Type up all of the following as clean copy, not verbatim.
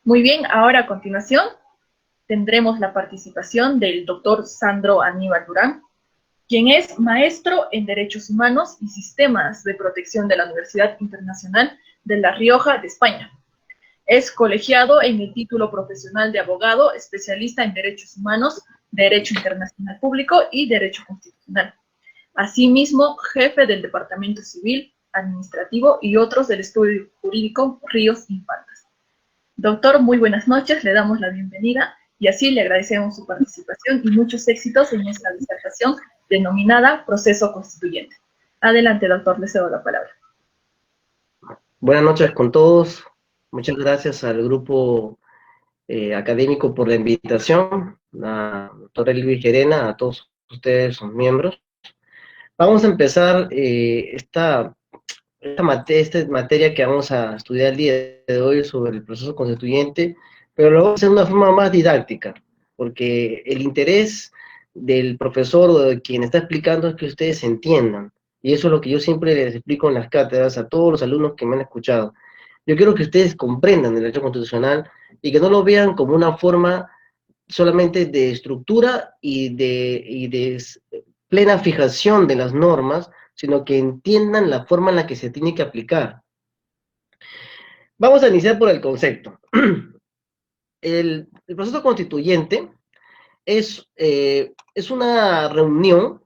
Muy bien, ahora a continuación tendremos la participación del doctor Sandro Aníbal Durán, quien es maestro en Derechos Humanos y Sistemas de Protección de la Universidad Internacional de La Rioja de España. Es colegiado en el título profesional de abogado, especialista en Derechos Humanos, Derecho Internacional Público y Derecho Constitucional. Asimismo, jefe del Departamento Civil, Administrativo y otros del Estudio Jurídico Ríos Infantas. Doctor, muy buenas noches, le damos la bienvenida y así le agradecemos su participación y muchos éxitos en esta disertación denominada Proceso Constituyente. Adelante, doctor, le cedo la palabra. Buenas noches con todos. Muchas gracias al grupo académico por la invitación, a doctora Elvi Gerena, a todos ustedes, sus miembros. Vamos a empezar esta materia que vamos a estudiar el día de hoy sobre el proceso constituyente, pero lo vamos a hacer de una forma más didáctica, porque el interés del profesor o de quien está explicando es que ustedes entiendan. Y eso es lo que yo siempre les explico en las cátedras a todos los alumnos que me han escuchado. Yo quiero que ustedes comprendan el derecho constitucional y que no lo vean como una forma solamente de estructura y de plena fijación de las normas, sino que entiendan la forma en la que se tiene que aplicar. Vamos a iniciar por el concepto. El proceso constituyente es una reunión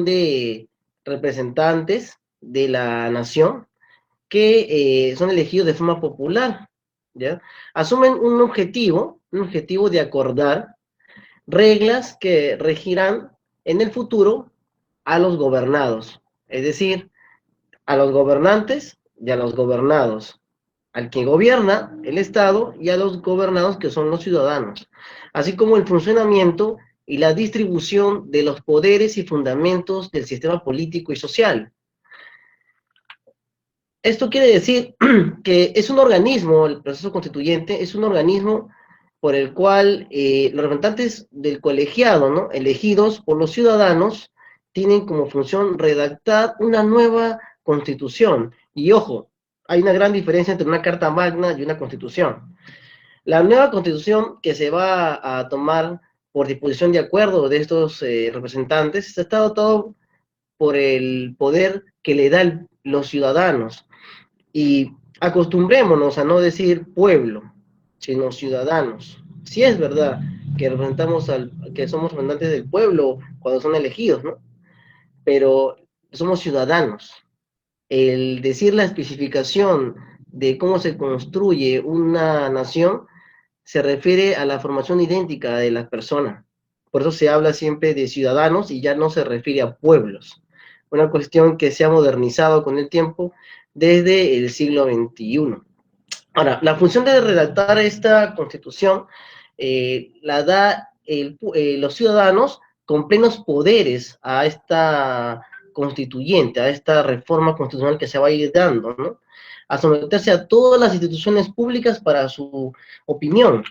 de representantes de la nación que son elegidos de forma popular, ¿ya? Asumen un objetivo de acordar reglas que regirán en el futuro a los gobernados, es decir, a los gobernantes y a los gobernados, al que gobierna el Estado y a los gobernados que son los ciudadanos, así como el funcionamiento y la distribución de los poderes y fundamentos del sistema político y social. Esto quiere decir que es un organismo, el proceso constituyente es un organismo por el cual los representantes del colegiado, ¿no?, elegidos por los ciudadanos, tienen como función redactar una nueva constitución. Y ojo, hay una gran diferencia entre una carta magna y una constitución. La nueva constitución que se va a tomar por disposición de acuerdo de estos representantes está dotado por el poder que le dan los ciudadanos. Y acostumbrémonos a no decir pueblo, sino ciudadanos. Si es verdad que que somos representantes del pueblo cuando son elegidos, ¿no? Pero somos ciudadanos. El decir la especificación de cómo se construye una nación se refiere a la formación idéntica de las personas. Por eso se habla siempre de ciudadanos y ya no se refiere a pueblos. Una cuestión que se ha modernizado con el tiempo desde el siglo XXI. Ahora, la función de redactar esta constitución la da los ciudadanos con plenos poderes a esta constituyente, a esta reforma constitucional que se va a ir dando, ¿no?, a someterse a todas las instituciones públicas para su opinión.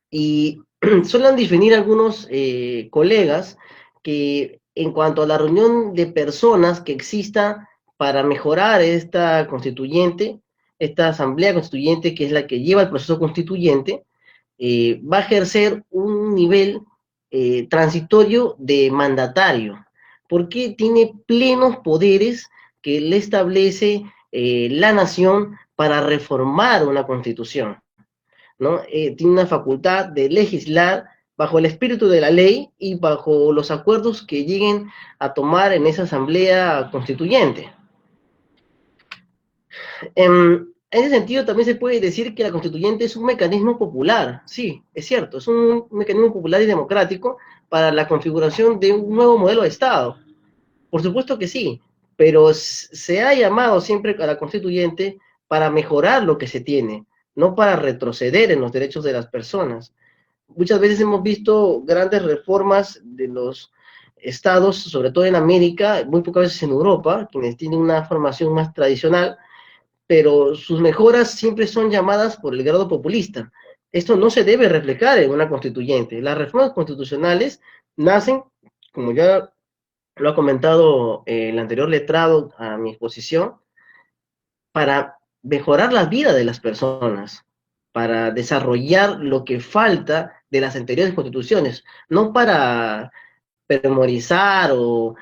Y suelen definir algunos colegas que en cuanto a la reunión de personas que exista para mejorar esta constituyente, esta asamblea constituyente, que es la que lleva el proceso constituyente, va a ejercer un nivel transitorio de mandatario, porque tiene plenos poderes que le establece la nación para reformar una constitución, ¿no? Tiene una facultad de legislar bajo el espíritu de la ley y bajo los acuerdos que lleguen a tomar en esa asamblea constituyente. En ese sentido, también se puede decir que la constituyente es un mecanismo popular. Sí, es cierto, es un mecanismo popular y democrático para la configuración de un nuevo modelo de Estado. Por supuesto que sí, pero se ha llamado siempre a la constituyente para mejorar lo que se tiene, no para retroceder en los derechos de las personas. Muchas veces hemos visto grandes reformas de los estados, sobre todo en América, muy pocas veces en Europa, quienes tienen una formación más tradicional, pero sus mejoras siempre son llamadas por el grado populista. Esto no se debe reflejar en una constituyente. Las reformas constitucionales nacen, como ya lo ha comentado el anterior letrado a mi exposición, para mejorar la vida de las personas, para desarrollar lo que falta de las anteriores constituciones, no para memorizar o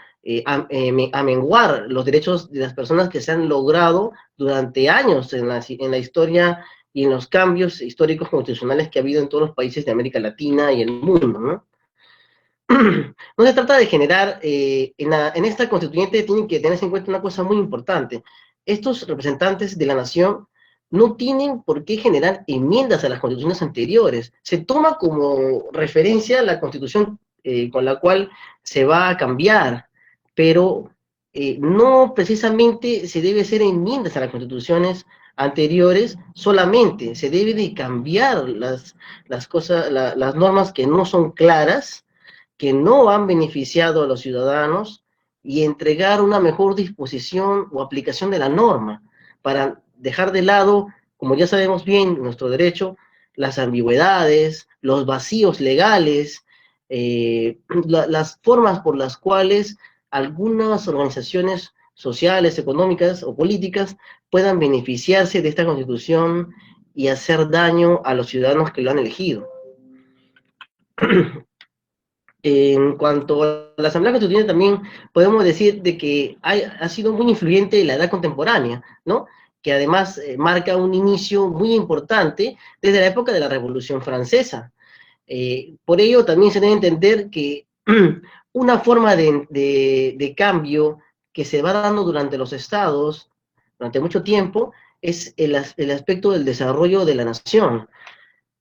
amenguar los derechos de las personas que se han logrado durante años en la historia y en los cambios históricos constitucionales que ha habido en todos los países de América Latina y el mundo, ¿no? No se trata de generar, en esta constituyente tienen que tenerse en cuenta una cosa muy importante. Estos representantes de la nación no tienen por qué generar enmiendas a las constituciones anteriores. Se toma como referencia la constitución con la cual se va a cambiar, pero no precisamente se debe hacer enmiendas a las constituciones anteriores, solamente se debe de cambiar las cosas, las normas que no son claras, que no han beneficiado a los ciudadanos, y entregar una mejor disposición o aplicación de la norma, para dejar de lado, como ya sabemos bien, nuestro derecho, las ambigüedades, los vacíos legales, las formas por las cuales algunas organizaciones sociales, económicas o políticas puedan beneficiarse de esta constitución y hacer daño a los ciudadanos que lo han elegido. En cuanto a la Asamblea Constituyente, también podemos decir de que ha sido muy influyente en la edad contemporánea, ¿no? Que además marca un inicio muy importante desde la época de la Revolución Francesa. Por ello también se debe entender que una forma de cambio que se va dando durante los estados, durante mucho tiempo, es el aspecto del desarrollo de la nación.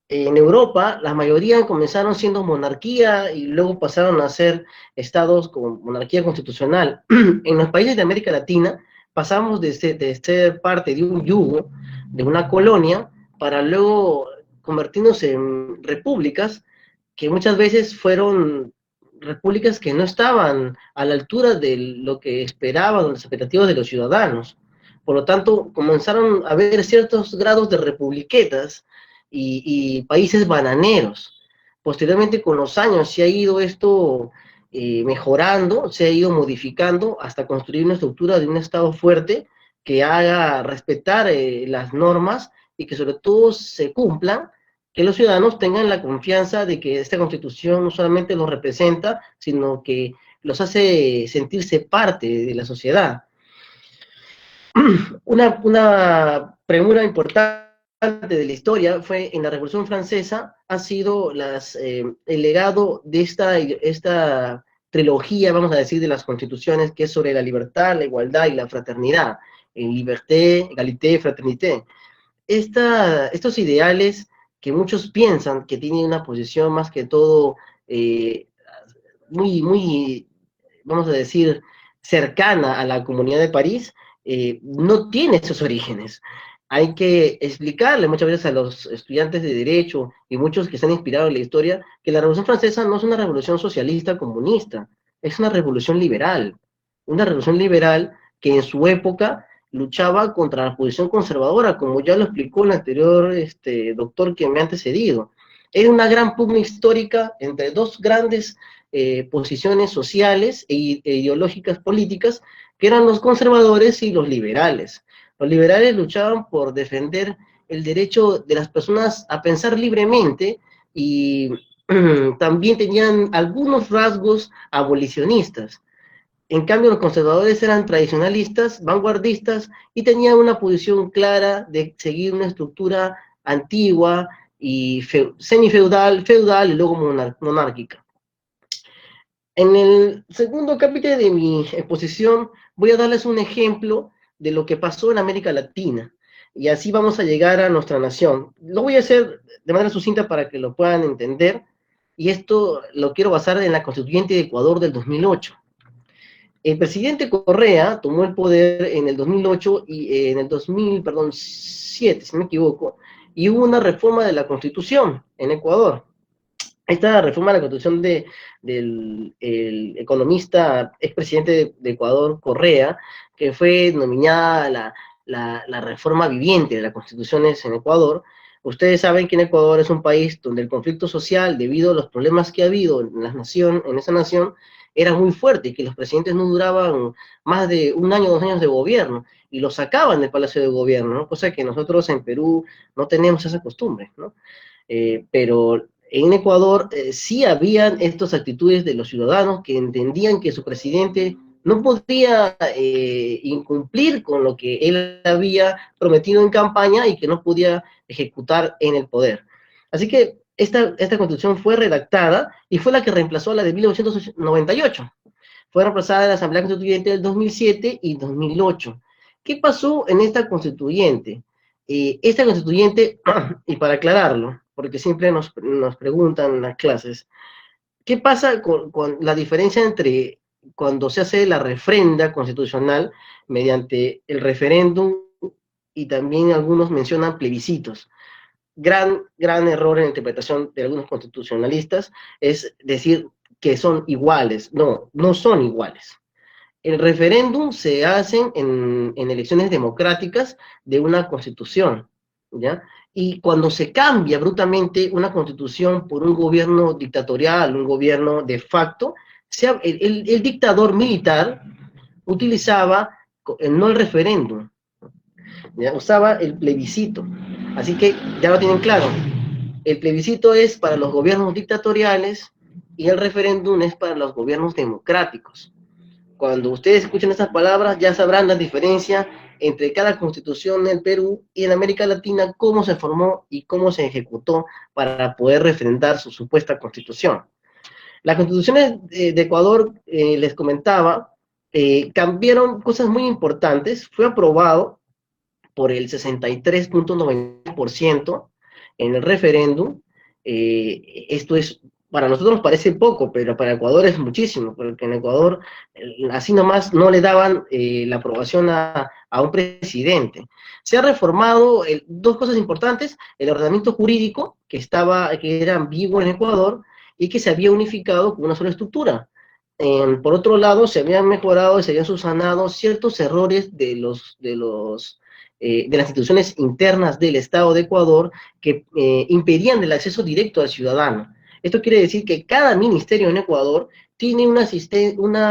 En Europa, la mayoría comenzaron siendo monarquía y luego pasaron a ser estados con monarquía constitucional. En los países de América Latina, pasamos de ser parte de un yugo, de una colonia, para luego convertirnos en repúblicas, que muchas veces fueron repúblicas que no estaban a la altura de lo que esperaban las expectativas de los ciudadanos. Por lo tanto, comenzaron a haber ciertos grados de republiquetas y países bananeros. Posteriormente, con los años, se ha ido esto mejorando, se ha ido modificando hasta construir una estructura de un Estado fuerte que haga respetar las normas y que sobre todo se cumplan, que los ciudadanos tengan la confianza de que esta Constitución no solamente los representa, sino que los hace sentirse parte de la sociedad. Una premura importante de la historia fue en la Revolución Francesa, ha sido el legado de esta trilogía, vamos a decir, de las constituciones, que es sobre la libertad, la igualdad y la fraternidad, en liberté, égalité, fraternité. Estos ideales que muchos piensan que tienen una posición más que todo muy, vamos a decir, cercana a la Comunidad de París, no tiene esos orígenes. Hay que explicarle muchas veces a los estudiantes de Derecho y muchos que se han inspirado en la historia que la Revolución Francesa no es una revolución socialista comunista, es una revolución liberal que en su época luchaba contra la posición conservadora, como ya lo explicó el anterior doctor que me ha antecedido. Era una gran pugna histórica entre dos grandes posiciones sociales e ideológicas políticas, que eran los conservadores y los liberales. Los liberales luchaban por defender el derecho de las personas a pensar libremente y también tenían algunos rasgos abolicionistas. En cambio, los conservadores eran tradicionalistas, vanguardistas y tenían una posición clara de seguir una estructura antigua y semifeudal, feudal y luego monárquica. En el segundo capítulo de mi exposición voy a darles un ejemplo de lo que pasó en América Latina, y así vamos a llegar a nuestra nación. Lo voy a hacer de manera sucinta para que lo puedan entender, y esto lo quiero basar en la Constituyente de Ecuador del 2008. El presidente Correa tomó el poder en el 2008 y en el 2007, si no me equivoco, y hubo una reforma de la Constitución en Ecuador. Esta reforma de la Constitución del economista, expresidente de Ecuador, Correa, que fue denominada la reforma viviente de las constituciones en Ecuador. Ustedes saben que en Ecuador es un país donde el conflicto social, debido a los problemas que ha habido en esa nación, era muy fuerte y que los presidentes no duraban más de un año, 2 años de gobierno, y los sacaban del Palacio de Gobierno, ¿no? Cosa que nosotros en Perú no tenemos esa costumbre, ¿no? Pero en Ecuador sí habían estas actitudes de los ciudadanos que entendían que su presidente no podía incumplir con lo que él había prometido en campaña y que no podía ejecutar en el poder. Así que esta constitución fue redactada y fue la que reemplazó a la de 1998. Fue reemplazada en la Asamblea Constituyente del 2007 y 2008. ¿Qué pasó en esta constituyente? Esta constituyente, y para aclararlo, porque siempre nos preguntan en las clases, ¿qué pasa con la diferencia entre cuando se hace la refrenda constitucional mediante el referéndum y también algunos mencionan plebiscitos? Gran error en la interpretación de algunos constitucionalistas es decir que son iguales. No, no son iguales. El referéndum se hace en elecciones democráticas de una constitución, ¿ya? Y cuando se cambia brutalmente una constitución por un gobierno dictatorial, un gobierno de facto, el dictador militar utilizaba no el referéndum, ¿ya? Usaba el plebiscito. Así que ya lo tienen claro. El plebiscito es para los gobiernos dictatoriales y el referéndum es para los gobiernos democráticos. Cuando ustedes escuchen estas palabras, ya sabrán la diferencia entre cada constitución en Perú y en América Latina, cómo se formó y cómo se ejecutó para poder refrendar su supuesta constitución. Las constituciones de Ecuador, les comentaba, cambiaron cosas muy importantes. Fue aprobado por el 63.90% en el referéndum. Esto es, para nosotros nos parece poco, pero para Ecuador es muchísimo, porque en Ecuador así nomás no le daban la aprobación a un presidente. Se ha reformado dos cosas importantes: el ordenamiento jurídico, que era ambiguo en Ecuador, y que se había unificado con una sola estructura. Por otro lado, se habían mejorado y se habían subsanado ciertos errores de las instituciones internas del Estado de Ecuador que impedían el acceso directo al ciudadano. Esto quiere decir que cada ministerio en Ecuador tiene una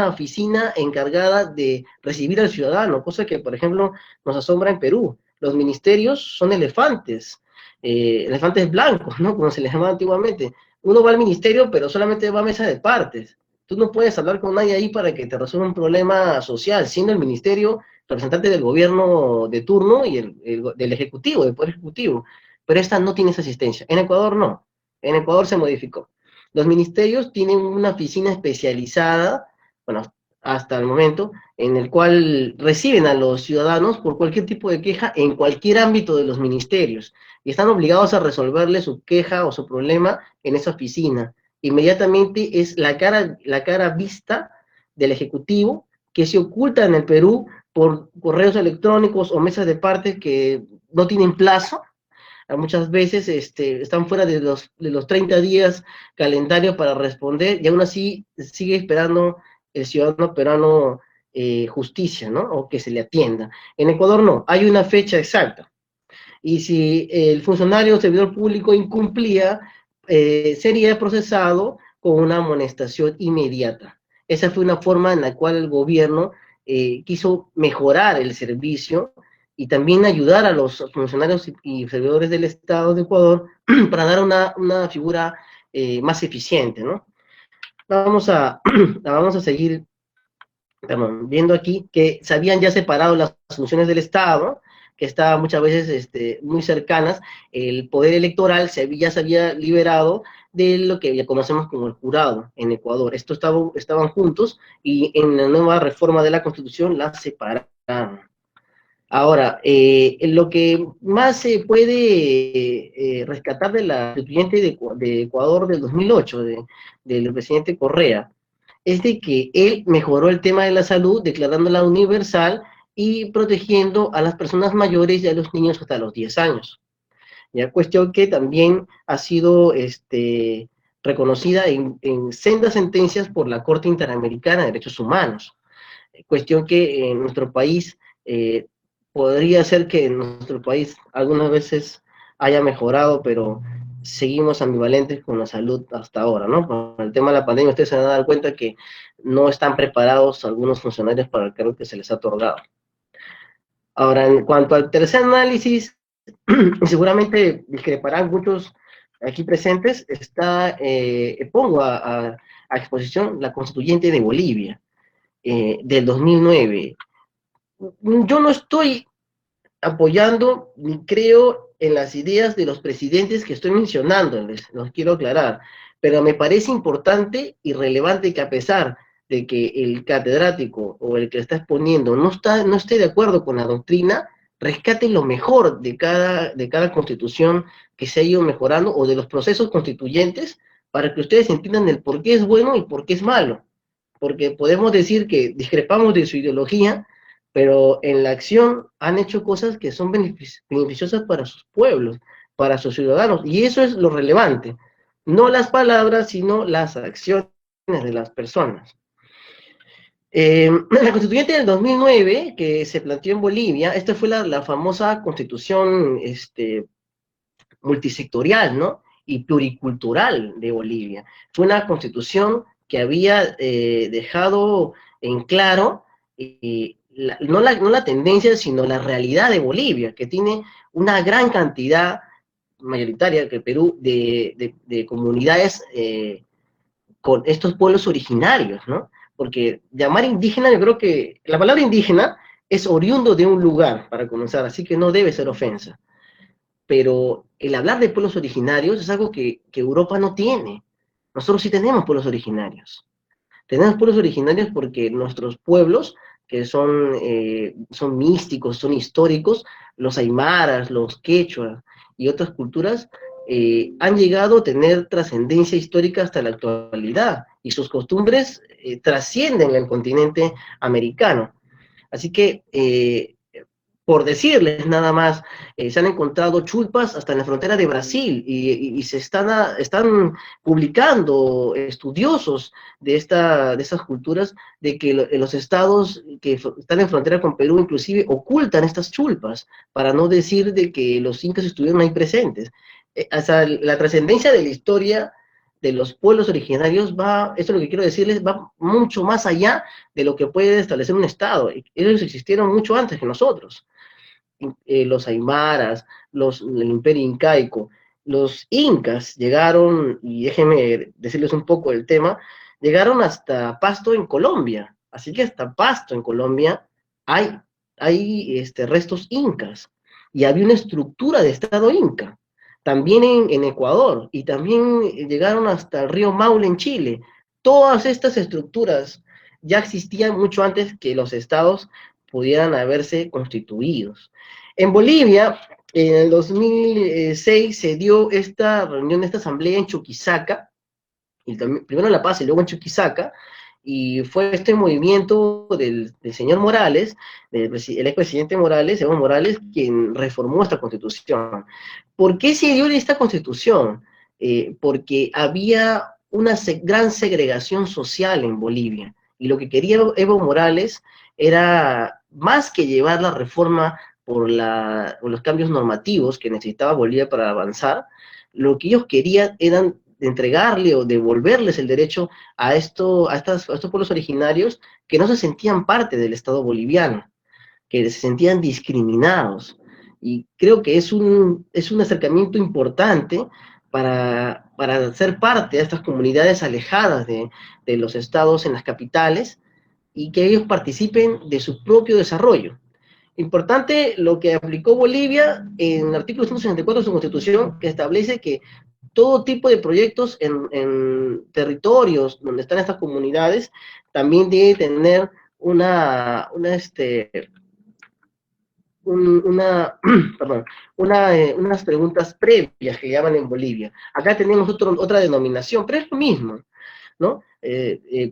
oficina encargada de recibir al ciudadano, cosa que, por ejemplo, nos asombra en Perú. Los ministerios son elefantes blancos, ¿no? Como se les llamaba antiguamente. Uno va al ministerio, pero solamente va a mesa de partes. Tú no puedes hablar con nadie ahí para que te resuelva un problema social, siendo el ministerio representante del gobierno de turno y del ejecutivo, del poder ejecutivo. Pero esta no tiene esa asistencia. En Ecuador no. En Ecuador se modificó. Los ministerios tienen una oficina especializada, bueno, hasta el momento, en el cual reciben a los ciudadanos por cualquier tipo de queja en cualquier ámbito de los ministerios y están obligados a resolverle su queja o su problema en esa oficina. Inmediatamente es la cara vista del Ejecutivo, que se oculta en el Perú por correos electrónicos o mesas de partes que no tienen plazo. Muchas veces están fuera de los 30 días calendario para responder y aún así sigue esperando el ciudadano peruano justicia, ¿no? O que se le atienda. En Ecuador no, hay una fecha exacta. Y si el funcionario o servidor público incumplía, sería procesado con una amonestación inmediata. Esa fue una forma en la cual el gobierno quiso mejorar el servicio y también ayudar a los funcionarios y servidores del Estado de Ecuador para dar una figura más eficiente, ¿no? Vamos a seguir viendo aquí que se habían ya separado las funciones del Estado, que estaban muchas veces muy cercanas. El poder electoral ya se había liberado de lo que ya conocemos como el jurado en Ecuador. Estos estaban juntos y en la nueva reforma de la Constitución las separaron. Ahora, lo que más se puede rescatar de la constituyente de Ecuador del 2008, del presidente Correa, es de que él mejoró el tema de la salud, declarándola universal y protegiendo a las personas mayores y a los niños hasta los 10 años. Ya, cuestión que también ha sido reconocida en sendas sentencias por la Corte Interamericana de Derechos Humanos. Cuestión que en nuestro país podría ser que en nuestro país algunas veces haya mejorado, pero seguimos ambivalentes con la salud hasta ahora, ¿no? Por el tema de la pandemia, ustedes se van a dar cuenta que no están preparados algunos funcionarios para el cargo que se les ha otorgado. Ahora, en cuanto al tercer análisis, seguramente discreparán muchos aquí presentes, pongo a exposición la constituyente de Bolivia, del 2009. Yo no estoy apoyando ni creo en las ideas de los presidentes que estoy mencionando, los quiero aclarar, pero me parece importante y relevante que a pesar de que el catedrático o el que está exponiendo no esté de acuerdo con la doctrina, rescate lo mejor de cada constitución que se ha ido mejorando o de los procesos constituyentes para que ustedes entiendan el por qué es bueno y por qué es malo. Porque podemos decir que discrepamos de su ideología, pero en la acción han hecho cosas que son beneficiosas para sus pueblos, para sus ciudadanos, y eso es lo relevante. No las palabras, sino las acciones de las personas. La constituyente del 2009, que se planteó en Bolivia, esta fue la famosa constitución multisectorial, ¿no? Y pluricultural de Bolivia. Fue una constitución que había dejado en claro no la tendencia, sino la realidad de Bolivia, que tiene una gran cantidad mayoritaria que Perú de comunidades con estos pueblos originarios, ¿no? Porque llamar indígena, yo creo que la palabra indígena es oriundo de un lugar, para comenzar, así que no debe ser ofensa. Pero el hablar de pueblos originarios es algo que Europa no tiene. Nosotros sí tenemos pueblos originarios. Tenemos pueblos originarios porque nuestros pueblos, que son místicos, son históricos, los aymaras, los quechuas y otras culturas, han llegado a tener trascendencia histórica hasta la actualidad, y sus costumbres trascienden el continente americano. Así que, por decirles nada más, se han encontrado chulpas hasta en la frontera de Brasil y se están publicando estudiosos de esas culturas de que los estados que están en frontera con Perú inclusive ocultan estas chulpas para no decir de que los incas estuvieron ahí presentes. Hasta la trascendencia de la historia de los pueblos originarios esto es lo que quiero decirles, va mucho más allá de lo que puede establecer un estado. Ellos existieron mucho antes que nosotros. Los aymaras, el imperio incaico, los incas llegaron, y déjenme decirles un poco del tema, llegaron hasta Pasto en Colombia, así que hasta Pasto en Colombia hay restos incas, y había una estructura de estado inca, también en Ecuador, y también llegaron hasta el río Maule en Chile. Todas estas estructuras ya existían mucho antes que los estados pudieran haberse constituidos. En Bolivia, en el 2006 se dio esta reunión, esta asamblea en Chuquisaca, y también, primero en La Paz y luego en Chuquisaca, y fue este movimiento del señor Morales, el expresidente Morales, Evo Morales, quien reformó esta constitución. ¿Por qué se dio esta constitución? Porque había una gran segregación social en Bolivia, y lo que quería Evo Morales era, más que llevar la reforma por los cambios normativos que necesitaba Bolivia para avanzar, lo que ellos querían eran entregarle o devolverles el derecho a estos pueblos originarios que no se sentían parte del Estado boliviano, que se sentían discriminados. Y creo que es un acercamiento importante para ser parte de estas comunidades alejadas de los estados en las capitales, y que ellos participen de su propio desarrollo. Importante lo que aplicó Bolivia en el artículo 164 de su constitución, que establece que todo tipo de proyectos en territorios donde están estas comunidades también debe tener perdón, unas preguntas previas que llaman en Bolivia. Acá tenemos otra denominación, pero es lo mismo, ¿no?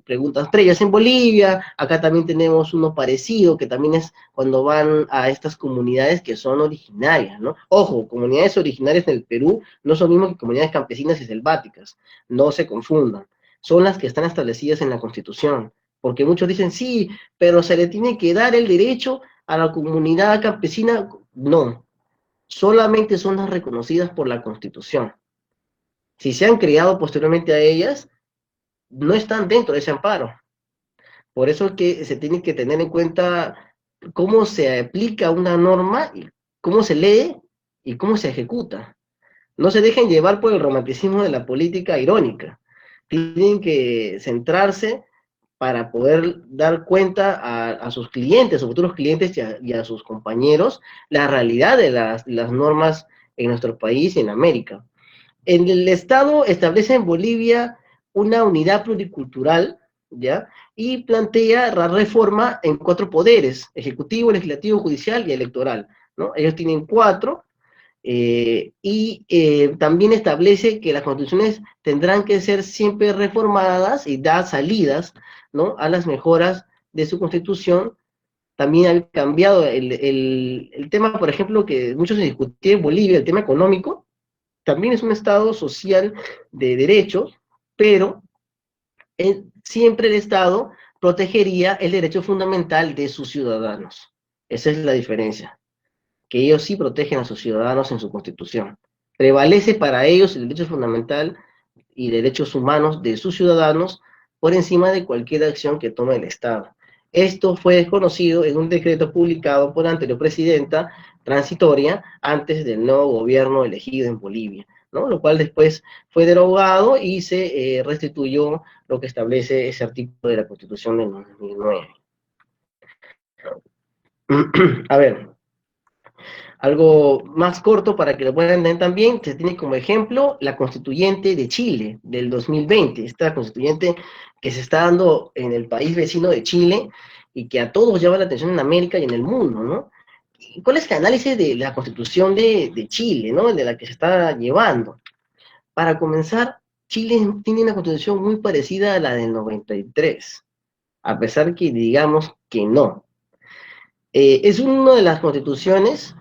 Preguntas previas en Bolivia. Acá también tenemos uno parecido, que también es cuando van a estas comunidades que son originarias, ¿no? Ojo, comunidades originarias en el Perú no son lo mismo que comunidades campesinas y selváticas, no se confundan, son las que están establecidas en la Constitución, porque muchos dicen, sí, pero se le tiene que dar el derecho a la comunidad campesina. No, solamente son las reconocidas por la Constitución. si se han creado posteriormente a ellas, no están dentro de ese amparo. Por eso es que se tiene que tener en cuenta cómo se aplica una norma, y cómo se lee y cómo se ejecuta. No se dejen llevar por el romanticismo de la política irónica. Tienen que centrarse para poder dar cuenta a sus clientes, a futuros clientes y a sus compañeros, la realidad de las normas en nuestro país y en América. En el Estado establece en Bolivia una unidad pluricultural, ¿ya? Y plantea la reforma en 4 poderes: ejecutivo, legislativo, judicial y electoral, ¿no? Ellos tienen 4, también establece que las constituciones tendrán que ser siempre reformadas y dar salidas, ¿no?, a las mejoras de su constitución. También ha cambiado el tema, por ejemplo, que muchos se discutía en Bolivia, el tema económico. También es un Estado social de derechos, pero siempre el Estado protegería el derecho fundamental de sus ciudadanos. Esa es la diferencia, que ellos sí protegen a sus ciudadanos en su Constitución. Prevalece para ellos el derecho fundamental y derechos humanos de sus ciudadanos por encima de cualquier acción que tome el Estado. Esto fue desconocido en un decreto publicado por la anterior presidenta transitoria antes del nuevo gobierno elegido en Bolivia, ¿no? Lo cual después fue derogado y se restituyó lo que establece ese artículo de la Constitución del 2009. A ver, algo más corto para que lo puedan entender también, se tiene como ejemplo la Constituyente de Chile del 2020, esta Constituyente que se está dando en el país vecino de Chile y que a todos llama la atención en América y en el mundo, ¿no? ¿Cuál es el análisis de la Constitución de Chile, ¿no?, de la que se está llevando? Para comenzar, Chile tiene una Constitución muy parecida a la del 93, a pesar que digamos que no. Es una de las constituciones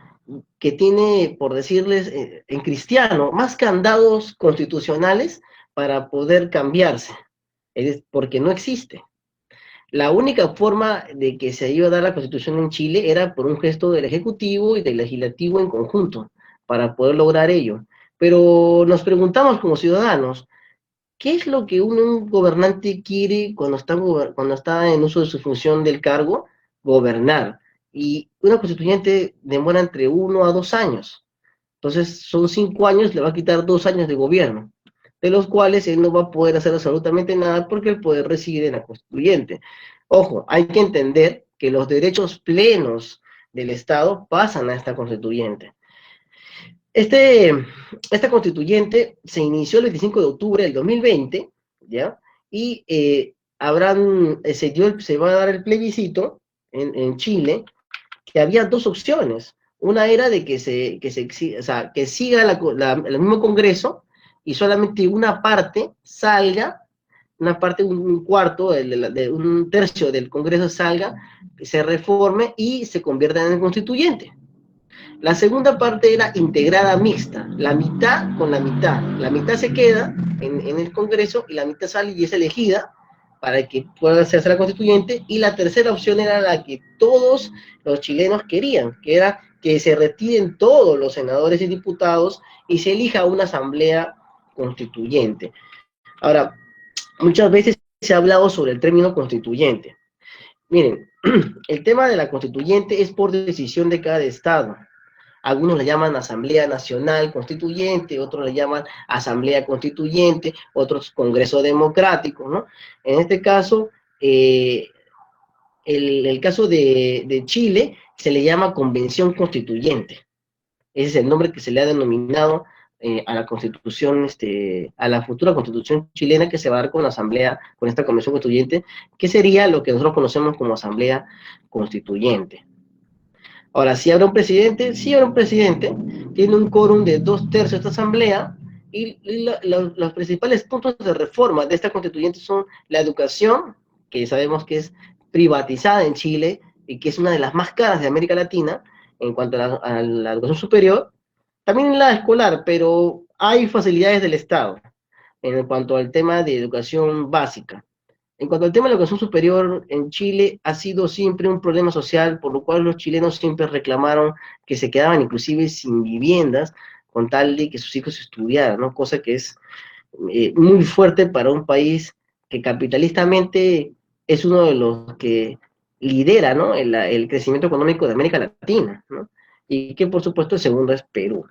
que tiene, por decirles en cristiano, más candados constitucionales para poder cambiarse, porque no existe. La única forma de que se iba a dar la Constitución en Chile era por un gesto del Ejecutivo y del Legislativo en conjunto, para poder lograr ello. Pero nos preguntamos como ciudadanos, ¿qué es lo que un gobernante quiere cuando está en uso de su función del cargo? Gobernar. Y una constituyente demora entre 1 a 2 años. Entonces, son 5 años, le va a quitar 2 años de gobierno, de los cuales él no va a poder hacer absolutamente nada porque el poder reside en la constituyente. Ojo, hay que entender que los derechos plenos del Estado pasan a esta constituyente. Esta constituyente se inició el 25 de octubre del 2020, ¿ya? Y se va a dar el plebiscito en Chile, que había 2 opciones. Una era de que que siga el mismo Congreso y solamente una parte salga, un cuarto, un tercio del Congreso salga, se reforme y se convierta en el constituyente. La segunda parte era integrada mixta, la mitad con la mitad. La mitad se queda en el Congreso y la mitad sale y es elegida para que pueda hacerse la constituyente. Y la tercera opción era la que todos los chilenos querían, que era que se retiren todos los senadores y diputados y se elija una asamblea constituyente. Ahora, muchas veces se ha hablado sobre el término constituyente. Miren, el tema de la constituyente es por decisión de cada estado. Algunos le llaman Asamblea Nacional Constituyente, otros le llaman Asamblea Constituyente, otros Congreso Democrático, ¿no? En este caso, el caso de Chile se le llama Convención Constituyente. Ese es el nombre que se le ha denominado a la constitución, a la futura constitución chilena que se va a dar con la asamblea, con esta convención constituyente, que sería lo que nosotros conocemos como asamblea constituyente. Ahora, si habrá un presidente, sí habrá un presidente, tiene un quórum de 2/3 de esta asamblea, y los principales puntos de reforma de esta constituyente son la educación, que sabemos que es privatizada en Chile y que es una de las más caras de América Latina en cuanto a la educación superior, también la escolar, pero hay facilidades del Estado en cuanto al tema de educación básica. En cuanto al tema de la educación superior, en Chile ha sido siempre un problema social, por lo cual los chilenos siempre reclamaron que se quedaban inclusive sin viviendas con tal de que sus hijos estudiaran, ¿no? Cosa que es muy fuerte para un país que capitalistamente es uno de los que lidera, ¿no?, el crecimiento económico de América Latina, ¿no? Y que por supuesto el segundo es Perú.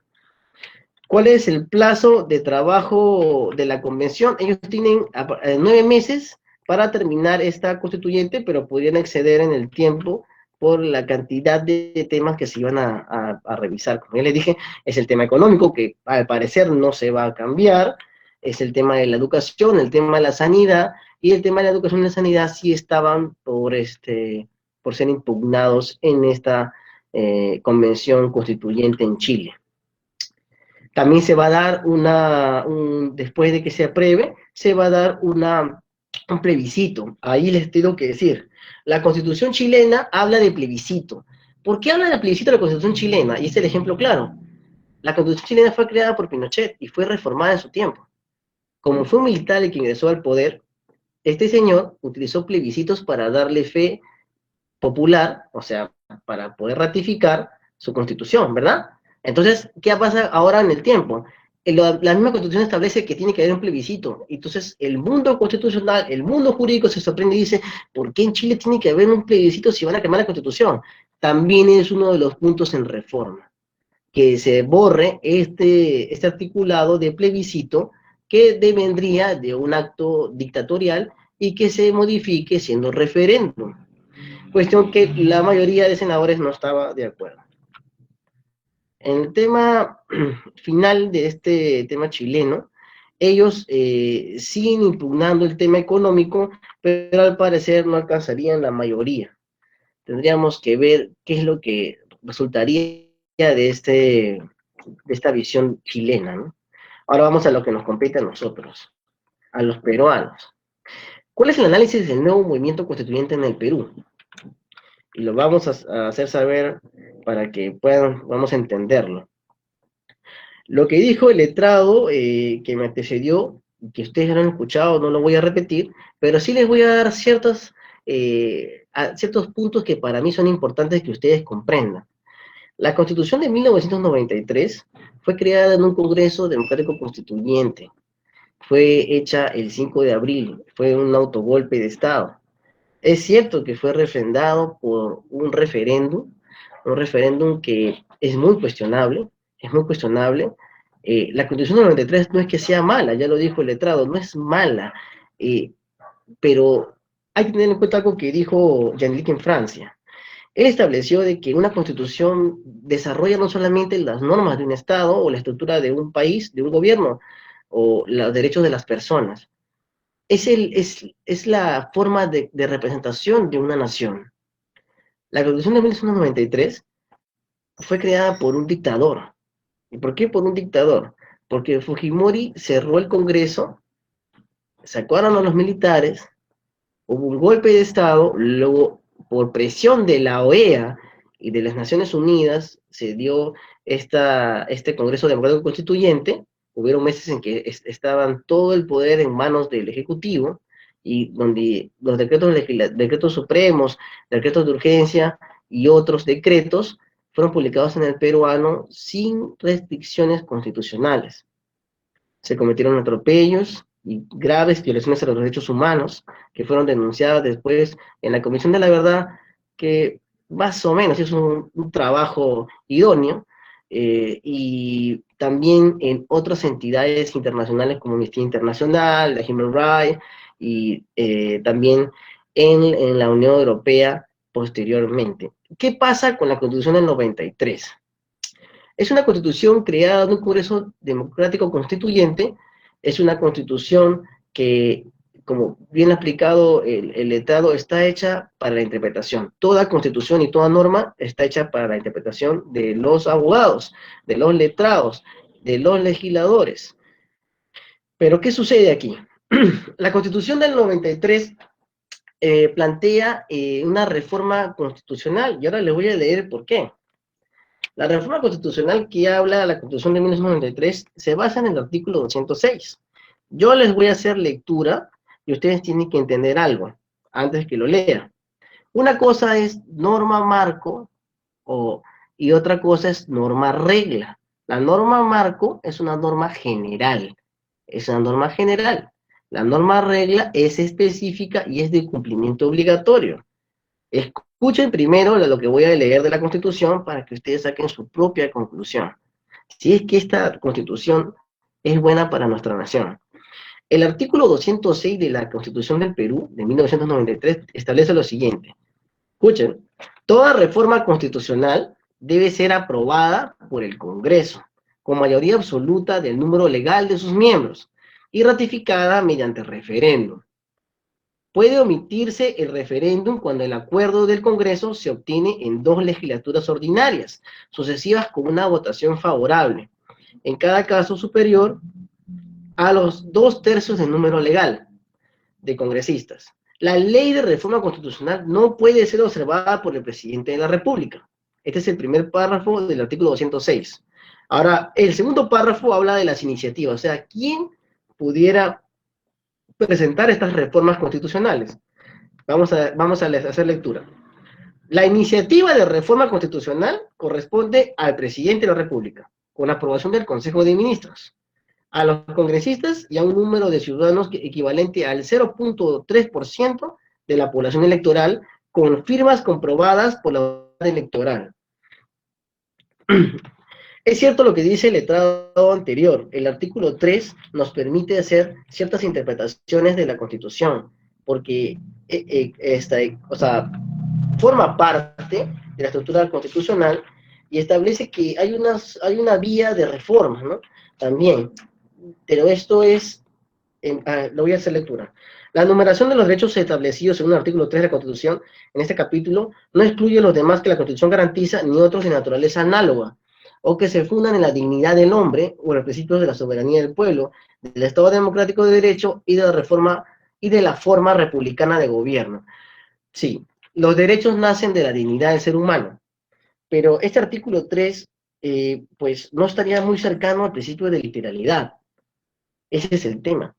¿Cuál es el plazo de trabajo de la convención? Ellos tienen 9 meses para terminar esta constituyente, pero podrían exceder en el tiempo por la cantidad de temas que se iban a revisar. Como ya les dije, es el tema económico, que al parecer no se va a cambiar, es el tema de la educación, el tema de la sanidad, y el tema de la educación y la sanidad sí estaban por ser impugnados en esta convención constituyente en Chile. También se va a dar después de que se apruebe, se va a dar un plebiscito. Ahí les tengo que decir, la Constitución chilena habla de plebiscito. ¿Por qué habla de plebiscito la Constitución chilena? Y es el ejemplo claro. La Constitución chilena fue creada por Pinochet y fue reformada en su tiempo. Como fue un militar el que ingresó al poder, este señor utilizó plebiscitos para darle fe popular, o sea, para poder ratificar su constitución, ¿verdad? Entonces, ¿qué pasa ahora en el tiempo? La misma constitución establece que tiene que haber un plebiscito. Entonces, el mundo constitucional, el mundo jurídico se sorprende y dice, ¿por qué en Chile tiene que haber un plebiscito si van a quemar la constitución? También es uno de los puntos en reforma, que se borre este articulado de plebiscito que devendría de un acto dictatorial y que se modifique siendo referéndum. Cuestión que la mayoría de senadores no estaba de acuerdo. En el tema final de este tema chileno, ellos siguen impugnando el tema económico, pero al parecer no alcanzarían la mayoría. Tendríamos que ver qué es lo que resultaría de esta visión chilena, ¿no? Ahora vamos a lo que nos compete a nosotros, a los peruanos. ¿Cuál es el análisis del nuevo movimiento constituyente en el Perú? Y lo vamos a hacer saber para que vamos a entenderlo. Lo que dijo el letrado que me antecedió, que ustedes ya lo han escuchado, no lo voy a repetir, pero sí les voy a dar ciertos puntos que para mí son importantes que ustedes comprendan. La Constitución de 1993 fue creada en un Congreso Democrático Constituyente. Fue hecha el 5 de abril, fue un autogolpe de Estado. Es cierto que fue refrendado por un referéndum que es muy cuestionable, es muy cuestionable. La Constitución del 93 no es que sea mala, ya lo dijo el letrado, no es mala, eh, pero hay que tener en cuenta algo que dijo Jean-Luc en Francia. Él estableció de que una constitución desarrolla no solamente las normas de un Estado o la estructura de un país, de un gobierno, o los derechos de las personas, es la forma de representación de una nación. La Constitución de 1993 fue creada por un dictador. ¿Y por qué por un dictador? Porque Fujimori cerró el Congreso, sacaron a los militares, hubo un golpe de Estado, luego por presión de la OEA y de las Naciones Unidas se dio este Congreso Democrático Constituyente. Hubieron meses en que estaban todo el poder en manos del Ejecutivo y donde los decretos supremos, decretos de urgencia y otros decretos fueron publicados en el peruano sin restricciones constitucionales. Se cometieron atropellos y graves violaciones a los derechos humanos que fueron denunciadas después en la Comisión de la Verdad, que más o menos es un trabajo idóneo, y también en otras entidades internacionales como Amnistía Internacional, la Human Rights, y también en la Unión Europea posteriormente. ¿Qué pasa con la Constitución del 93? Es una constitución creada en un Congreso Democrático Constituyente, es una constitución que, como bien explicado el letrado, está hecha para la interpretación. Toda constitución y toda norma está hecha para la interpretación de los abogados, de los letrados, de los legisladores. Pero, ¿qué sucede aquí? La Constitución del 93 plantea una reforma constitucional, y ahora les voy a leer por qué. La reforma constitucional que habla la Constitución de 1993 se basa en el artículo 206. Yo les voy a hacer lectura y ustedes tienen que entender algo antes que lo lean. Una cosa es norma marco y otra cosa es norma regla. La norma marco es una norma general, es una norma general. La norma regla es específica y es de cumplimiento obligatorio. Escuchen primero lo que voy a leer de la Constitución para que ustedes saquen su propia conclusión. Si es que esta Constitución es buena para nuestra nación. El artículo 206 de la Constitución del Perú, de 1993, establece lo siguiente. Escuchen, toda reforma constitucional debe ser aprobada por el Congreso, con mayoría absoluta del número legal de sus miembros, y ratificada mediante referéndum. Puede omitirse el referéndum cuando el acuerdo del Congreso se obtiene en 2 legislaturas ordinarias, sucesivas con una votación favorable, en cada caso superior a los 2/3 del número legal de congresistas. La ley de reforma constitucional no puede ser observada por el presidente de la República. Este es el primer párrafo del artículo 206. Ahora, el segundo párrafo habla de las iniciativas, o sea, ¿quién pudiera presentar estas reformas constitucionales? Vamos a hacer lectura. La iniciativa de reforma constitucional corresponde al presidente de la República, con aprobación del Consejo de Ministros, a los congresistas y a un número de ciudadanos equivalente al 0.3% de la población electoral, con firmas comprobadas por la autoridad electoral. Es cierto lo que dice el letrado anterior. El artículo 3 nos permite hacer ciertas interpretaciones de la Constitución, porque forma parte de la estructura constitucional y establece que hay una vía de reforma, ¿no? También, pero esto es, lo voy a hacer lectura. La enumeración de los derechos establecidos según el artículo 3 de la Constitución, en este capítulo, no excluye los demás que la Constitución garantiza, ni otros de naturaleza análoga, o que se fundan en la dignidad del hombre, o en los principios de la soberanía del pueblo, del Estado democrático de derecho y de la reforma y de la forma republicana de gobierno. Sí, los derechos nacen de la dignidad del ser humano, pero este artículo 3, pues no estaría muy cercano al principio de literalidad. Ese es el tema.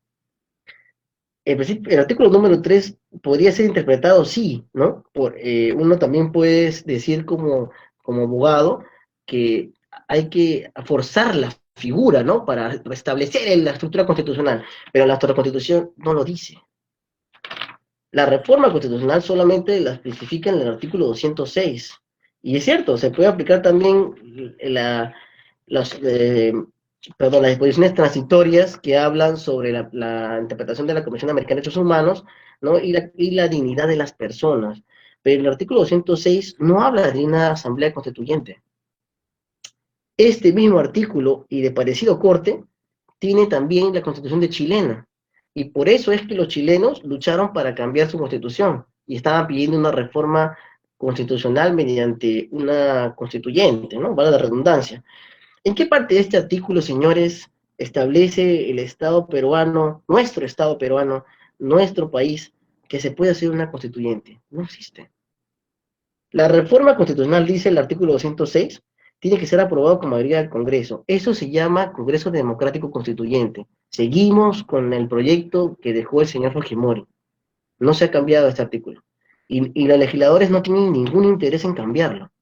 El artículo número 3 podría ser interpretado, sí, ¿no? Uno también puede decir como abogado que hay que forzar la figura, ¿no? Para restablecer la estructura constitucional, pero la Constitución no lo dice. La reforma constitucional solamente la especifica en el artículo 206. Y es cierto, se puede aplicar también las disposiciones transitorias que hablan sobre la interpretación de la Convención Americana de Derechos Humanos, ¿no? y la dignidad de las personas. Pero el artículo 206 no habla de una asamblea constituyente. Este mismo artículo, y de parecido corte, tiene también la Constitución de chilena. Y por eso es que los chilenos lucharon para cambiar su constitución y estaban pidiendo una reforma constitucional mediante una constituyente, ¿no? Vale la redundancia. ¿En qué parte de este artículo, señores, establece el Estado peruano, nuestro país, que se puede hacer una constituyente? No existe. La reforma constitucional, dice el artículo 206, tiene que ser aprobado con mayoría del Congreso. Eso se llama Congreso Democrático Constituyente. Seguimos con el proyecto que dejó el señor Fujimori. No se ha cambiado este artículo. Y los legisladores no tienen ningún interés en cambiarlo.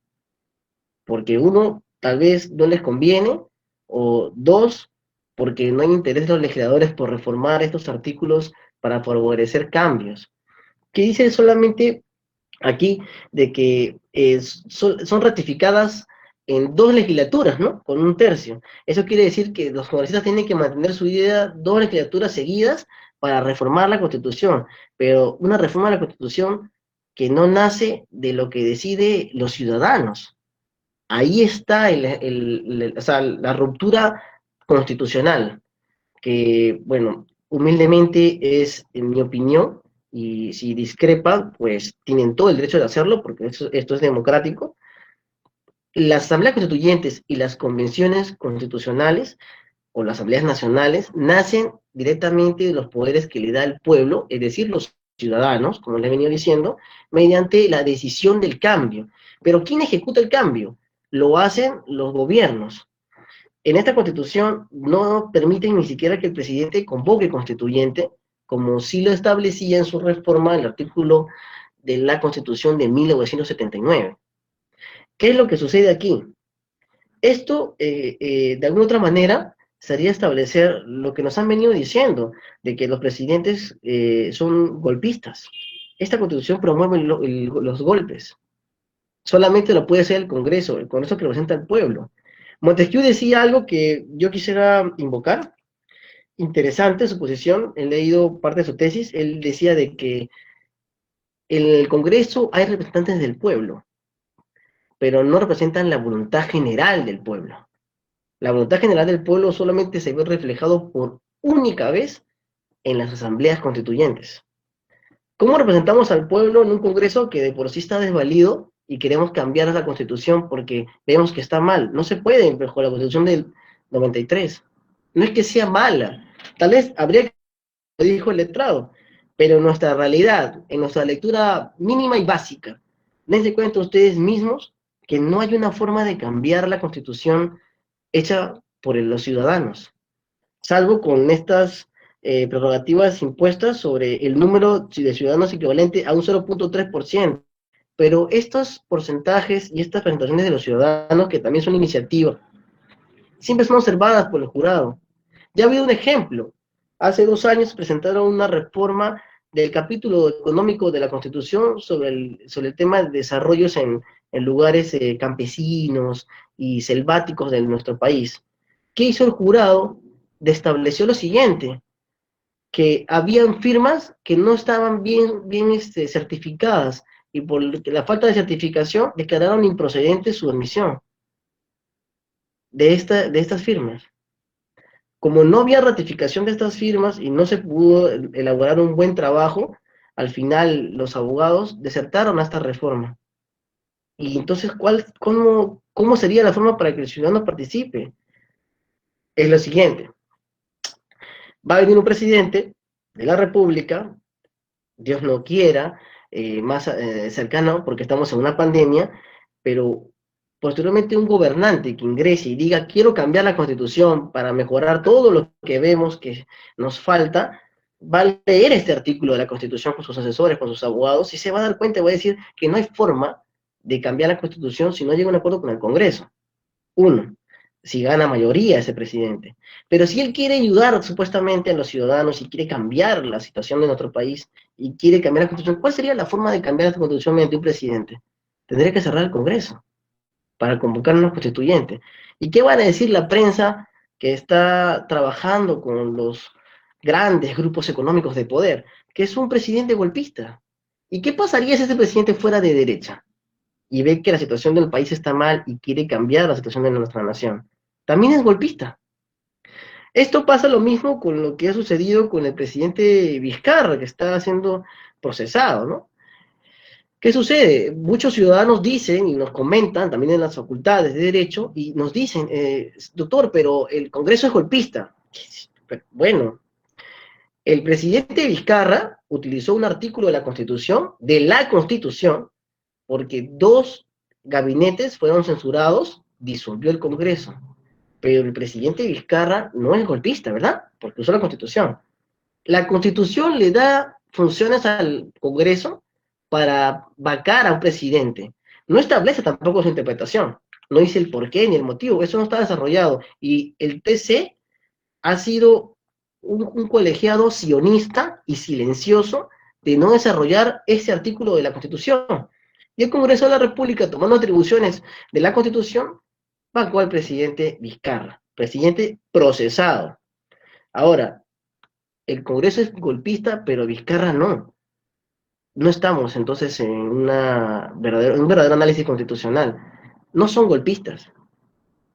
Porque uno, tal vez no les conviene, o dos, porque no hay interés de los legisladores por reformar estos artículos para favorecer cambios. Que dice solamente aquí de que son ratificadas en 2 legislaturas, ¿no? Con 1/3. Eso quiere decir que los congresistas tienen que mantener su idea 2 legislaturas seguidas para reformar la Constitución, pero una reforma de la Constitución que no nace de lo que decide los ciudadanos. Ahí está la ruptura constitucional, que, bueno, humildemente es, en mi opinión, y si discrepan, pues tienen todo el derecho de hacerlo, porque esto es democrático. Las asambleas constituyentes y las convenciones constitucionales, o las asambleas nacionales, nacen directamente de los poderes que le da el pueblo, es decir, los ciudadanos, como les he venido diciendo, mediante la decisión del cambio. Pero ¿quién ejecuta el cambio? Lo hacen los gobiernos. En esta Constitución no permiten ni siquiera que el presidente convoque constituyente, como sí lo establecía en su reforma el artículo de la Constitución de 1979. ¿Qué es lo que sucede aquí? Esto, de alguna otra manera, sería establecer lo que nos han venido diciendo, de que los presidentes son golpistas. Esta constitución promueve los golpes. Solamente lo puede hacer el Congreso que representa al pueblo. Montesquieu decía algo que yo quisiera invocar, interesante su posición, he leído parte de su tesis, él decía de que en el Congreso hay representantes del pueblo, pero no representan la voluntad general del pueblo. La voluntad general del pueblo solamente se ve reflejado por única vez en las asambleas constituyentes. ¿Cómo representamos al pueblo en un Congreso que de por sí está desvalido y queremos cambiar la Constitución porque vemos que está mal? No se puede, bajo la Constitución del 93. No es que sea mala, tal vez habría que, lo dijo el letrado, pero en nuestra realidad, en nuestra lectura mínima y básica, dense cuenta ustedes mismos que no hay una forma de cambiar la Constitución hecha por los ciudadanos, salvo con estas prerrogativas impuestas sobre el número de ciudadanos equivalente a un 0.3%. Pero estos porcentajes y estas presentaciones de los ciudadanos, que también son iniciativa, siempre son observadas por el jurado. Ya ha habido un ejemplo. Hace 2 años presentaron una reforma del capítulo económico de la Constitución sobre el tema de desarrollos en lugares campesinos y selváticos de nuestro país. ¿Qué hizo el jurado? Estableció lo siguiente, que habían firmas que no estaban bien certificadas, y por la falta de certificación declararon improcedente su admisión de estas firmas. Como no había ratificación de estas firmas y no se pudo elaborar un buen trabajo, al final los abogados desertaron a esta reforma. Y entonces, ¿cómo sería la forma para que el ciudadano participe? Es lo siguiente: va a venir un presidente de la República, Dios no quiera, más cercano, porque estamos en una pandemia, pero posteriormente un gobernante que ingrese y diga, quiero cambiar la Constitución para mejorar todo lo que vemos que nos falta, va a leer este artículo de la Constitución con sus asesores, con sus abogados, y se va a dar cuenta y va a decir que no hay forma de cambiar la Constitución si no llega a un acuerdo con el Congreso. Uno, si gana mayoría ese presidente. Pero si él quiere ayudar supuestamente a los ciudadanos y quiere cambiar la situación de nuestro país y quiere cambiar la Constitución, ¿cuál sería la forma de cambiar esta Constitución mediante un presidente? Tendría que cerrar el Congreso para convocar a un constituyente. ¿Y qué van a decir la prensa que está trabajando con los grandes grupos económicos de poder? Que es un presidente golpista. ¿Y qué pasaría si ese presidente fuera de derecha y ve que la situación del país está mal y quiere cambiar la situación de nuestra nación? También es golpista. Esto pasa lo mismo con lo que ha sucedido con el presidente Vizcarra, que está siendo procesado, ¿no? ¿Qué sucede? Muchos ciudadanos dicen y nos comentan, también en las facultades de Derecho, y nos dicen, doctor, pero el Congreso es golpista. Bueno, el presidente Vizcarra utilizó un artículo de la Constitución, porque 2 gabinetes fueron censurados, disolvió el Congreso. Pero el presidente Vizcarra no es golpista, ¿verdad? Porque usó la Constitución. La Constitución le da funciones al Congreso para vacar a un presidente. No establece tampoco su interpretación. No dice el porqué ni el motivo. Eso no está desarrollado. Y el TC ha sido un colegiado sionista y silencioso de no desarrollar ese artículo de la Constitución. Y el Congreso de la República, tomando atribuciones de la Constitución, vacó al presidente Vizcarra, presidente procesado. Ahora, el Congreso es golpista, pero Vizcarra no. No estamos entonces en un verdadero análisis constitucional. No son golpistas.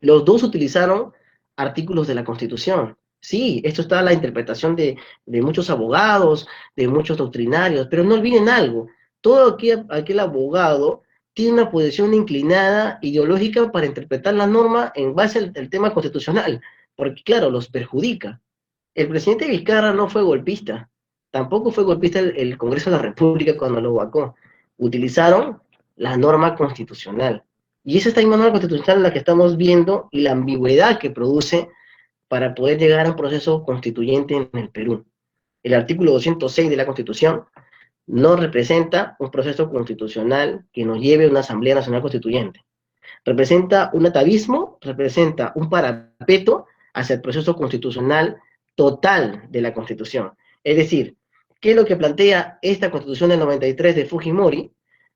Los dos utilizaron artículos de la Constitución. Sí, esto está en la interpretación de muchos abogados, de muchos doctrinarios, pero no olviden algo: todo aquel abogado tiene una posición inclinada ideológica para interpretar la norma en base al tema constitucional, porque claro, los perjudica. El presidente Vizcarra no fue golpista, tampoco fue golpista el Congreso de la República cuando lo vacó. Utilizaron la norma constitucional. Y es esta misma norma constitucional la que estamos viendo y la ambigüedad que produce para poder llegar a un proceso constituyente en el Perú. El artículo 206 de la Constitución no representa un proceso constitucional que nos lleve a una Asamblea Nacional Constituyente. Representa un atavismo, representa un parapeto hacia el proceso constitucional total de la Constitución. Es decir, ¿qué es lo que plantea esta Constitución del 93 de Fujimori?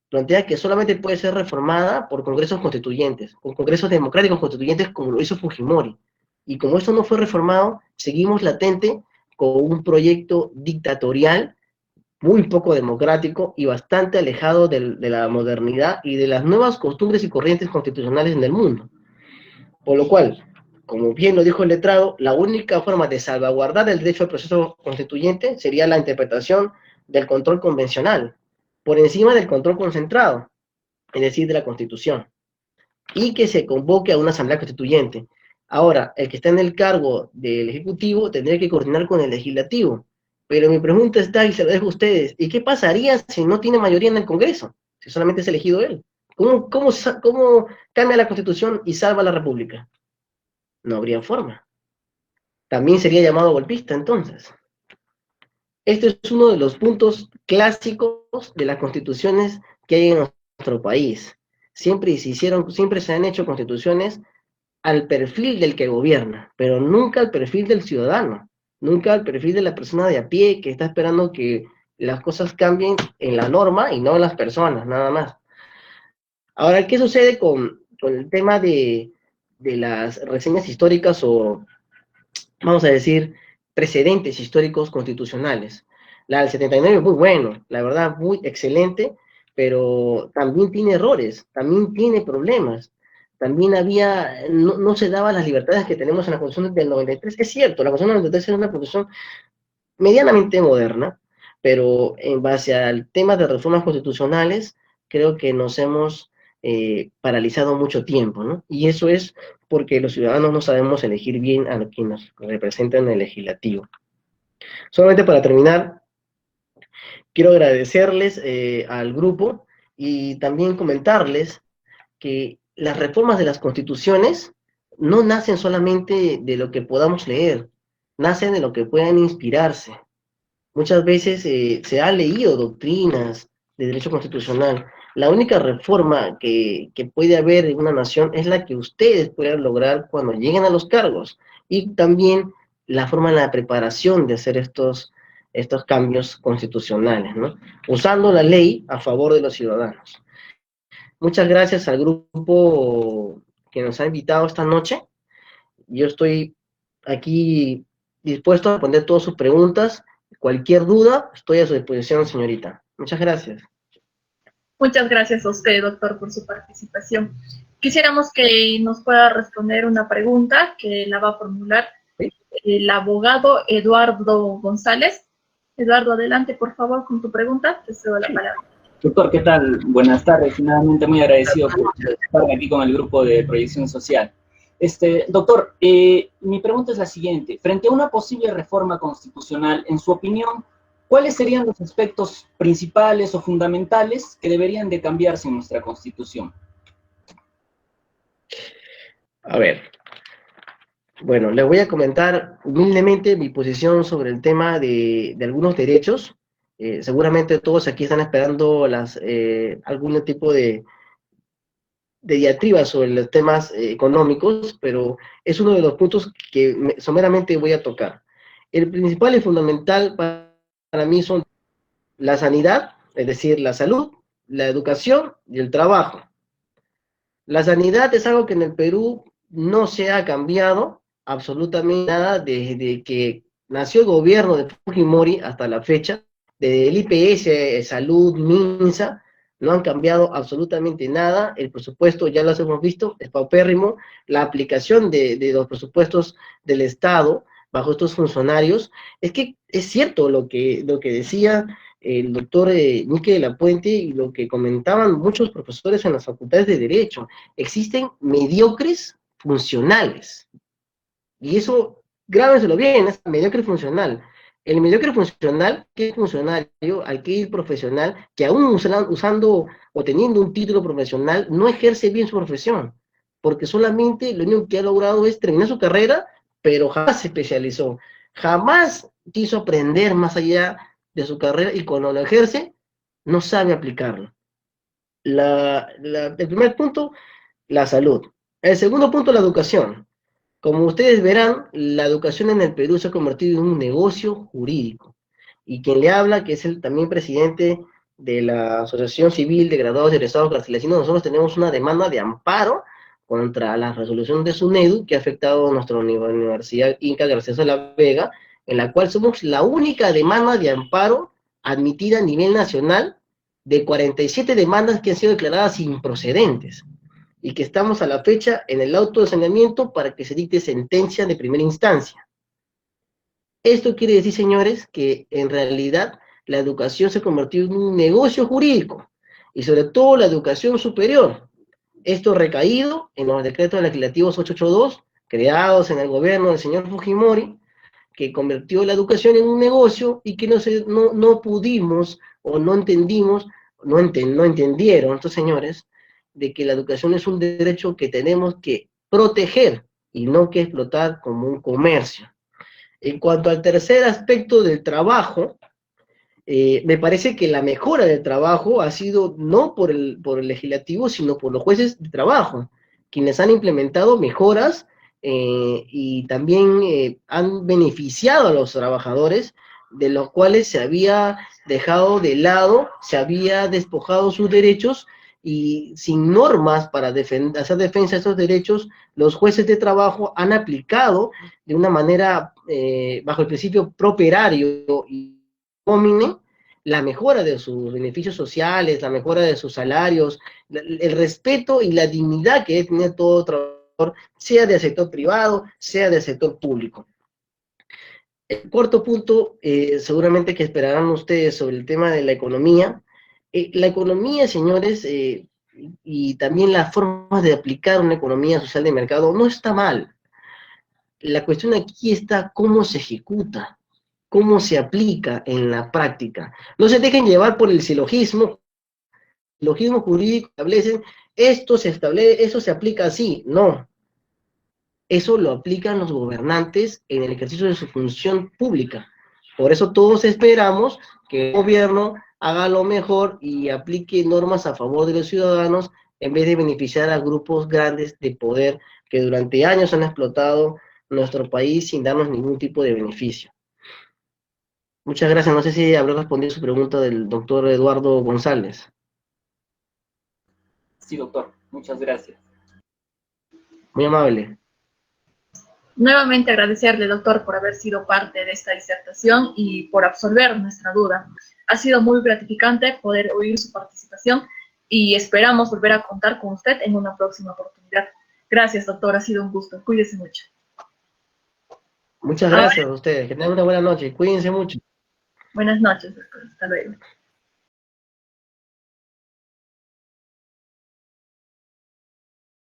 Plantea que solamente puede ser reformada por congresos constituyentes, con congresos democráticos constituyentes como lo hizo Fujimori. Y como esto no fue reformado, seguimos latente con un proyecto dictatorial muy poco democrático y bastante alejado de la modernidad y de las nuevas costumbres y corrientes constitucionales en el mundo. Por lo cual, como bien lo dijo el letrado, la única forma de salvaguardar el derecho al proceso constituyente sería la interpretación del control convencional, por encima del control concentrado, es decir, de la Constitución, y que se convoque a una asamblea constituyente. Ahora, el que está en el cargo del Ejecutivo tendría que coordinar con el Legislativo, pero mi pregunta está, y se lo dejo a ustedes, ¿y qué pasaría si no tiene mayoría en el Congreso? Si solamente es elegido él. ¿Cómo cambia la Constitución y salva la República? No habría forma. También sería llamado golpista, entonces. Este es uno de los puntos clásicos de las constituciones que hay en nuestro país. Siempre se han hecho constituciones al perfil del que gobierna, pero nunca al perfil del ciudadano, nunca al perfil de la persona de a pie que está esperando que las cosas cambien en la norma y no en las personas, nada más. Ahora, ¿qué sucede con el tema de las reseñas históricas o, vamos a decir, precedentes históricos constitucionales? La del 79 es muy bueno, la verdad, muy excelente, pero también tiene errores, también tiene problemas. También no se daban las libertades que tenemos en la Constitución del 93. Es cierto, la Constitución del 93 es una Constitución medianamente moderna, pero en base al tema de reformas constitucionales, creo que nos hemos paralizado mucho tiempo, ¿no? Y eso es porque los ciudadanos no sabemos elegir bien a quien nos representa en el legislativo. Solamente para terminar, quiero agradecerles al grupo y también comentarles que las reformas de las constituciones no nacen solamente de lo que podamos leer, nacen de lo que puedan inspirarse. Muchas veces se ha leído doctrinas de derecho constitucional. La única reforma que puede haber en una nación es la que ustedes puedan lograr cuando lleguen a los cargos. Y también la forma de la preparación de hacer estos cambios constitucionales, ¿no? Usando la ley a favor de los ciudadanos. Muchas gracias al grupo que nos ha invitado esta noche. Yo estoy aquí dispuesto a responder todas sus preguntas. Cualquier duda, estoy a su disposición, señorita. Muchas gracias. Muchas gracias a usted, doctor, por su participación. Quisiéramos que nos pueda responder una pregunta que la va a formular ¿Sí? el abogado Eduardo González. Eduardo, adelante, por favor, con tu pregunta. Te cedo la palabra. Doctor, ¿qué tal? Buenas tardes. Nuevamente muy agradecido por estar aquí con el grupo de Proyección Social. Doctor, mi pregunta es la siguiente. Frente a una posible reforma constitucional, en su opinión, ¿cuáles serían los aspectos principales o fundamentales que deberían de cambiarse en nuestra Constitución? A ver, bueno, les voy a comentar humildemente mi posición sobre el tema de algunos derechos. Seguramente todos aquí están esperando algún tipo de diatriba sobre los temas económicos, pero es uno de los puntos que someramente voy a tocar. El principal y fundamental para mí son la sanidad, es decir, la salud, la educación y el trabajo. La sanidad es algo que en el Perú no se ha cambiado absolutamente nada desde que nació el gobierno de Fujimori hasta la fecha. Desde el IPS, Salud, MINSA, no han cambiado absolutamente nada. El presupuesto, ya lo hemos visto, es paupérrimo. La aplicación de los presupuestos del Estado bajo estos funcionarios, es que es cierto lo que decía el doctor Nique de la Puente y lo que comentaban muchos profesores en las facultades de Derecho. Existen mediocres funcionales. Y eso, grábenselo bien, es mediocre funcional. El mediocre funcional, que es funcionario, aquel profesional que aún usando o teniendo un título profesional, no ejerce bien su profesión, porque solamente lo único que ha logrado es terminar su carrera, pero jamás se especializó, jamás quiso aprender más allá de su carrera y cuando lo ejerce, no sabe aplicarlo. El primer punto, la salud. El segundo punto, la educación. Como ustedes verán, la educación en el Perú se ha convertido en un negocio jurídico. Y quien le habla, que es el también presidente de la Asociación Civil de Graduados y Egresados Garcilacinos, nosotros tenemos una demanda de amparo contra la resolución de SUNEDU que ha afectado a nuestra Universidad Inca Garcilaso de la Vega, en la cual somos la única demanda de amparo admitida a nivel nacional de 47 demandas que han sido declaradas improcedentes y que estamos a la fecha en el auto de saneamiento para que se dicte sentencia de primera instancia. Esto quiere decir, señores, que en realidad la educación se ha convertido en un negocio jurídico, y sobre todo la educación superior. Esto recaído en los decretos legislativos 882, creados en el gobierno del señor Fujimori, que convirtió la educación en un negocio y que no pudimos o no entendimos, no entendieron estos señores, de que la educación es un derecho que tenemos que proteger y no que explotar como un comercio. En cuanto al tercer aspecto del trabajo, me parece que la mejora del trabajo ha sido no por el legislativo, sino por los jueces de trabajo, quienes han implementado mejoras y también han beneficiado a los trabajadores, de los cuales se había dejado de lado, se había despojado sus derechos, y sin normas para hacer defensa de esos derechos, los jueces de trabajo han aplicado de una manera, bajo el principio properario y homine, la mejora de sus beneficios sociales, la mejora de sus salarios, el respeto y la dignidad que debe tener todo trabajador, sea del sector privado, sea del sector público. El cuarto punto, seguramente que esperarán ustedes sobre el tema de la economía. La economía, señores, y también las formas de aplicar una economía social de mercado no está mal. La cuestión aquí está cómo se ejecuta, cómo se aplica en la práctica. No se dejen llevar por el silogismo jurídico, establecen, eso se aplica así. No, eso lo aplican los gobernantes en el ejercicio de su función pública. Por eso todos esperamos que el gobierno haga lo mejor y aplique normas a favor de los ciudadanos, en vez de beneficiar a grupos grandes de poder que durante años han explotado nuestro país sin darnos ningún tipo de beneficio. Muchas gracias. No sé si habrá respondido su pregunta del doctor Eduardo González. Sí, doctor. Muchas gracias. Muy amable. Nuevamente agradecerle, doctor, por haber sido parte de esta disertación y por absolver nuestra duda. Ha sido muy gratificante poder oír su participación y esperamos volver a contar con usted en una próxima oportunidad. Gracias, doctor. Ha sido un gusto. Cuídese mucho. Muchas gracias a ustedes. Que tengan una buena noche. Cuídense mucho. Buenas noches, doctor. Hasta luego.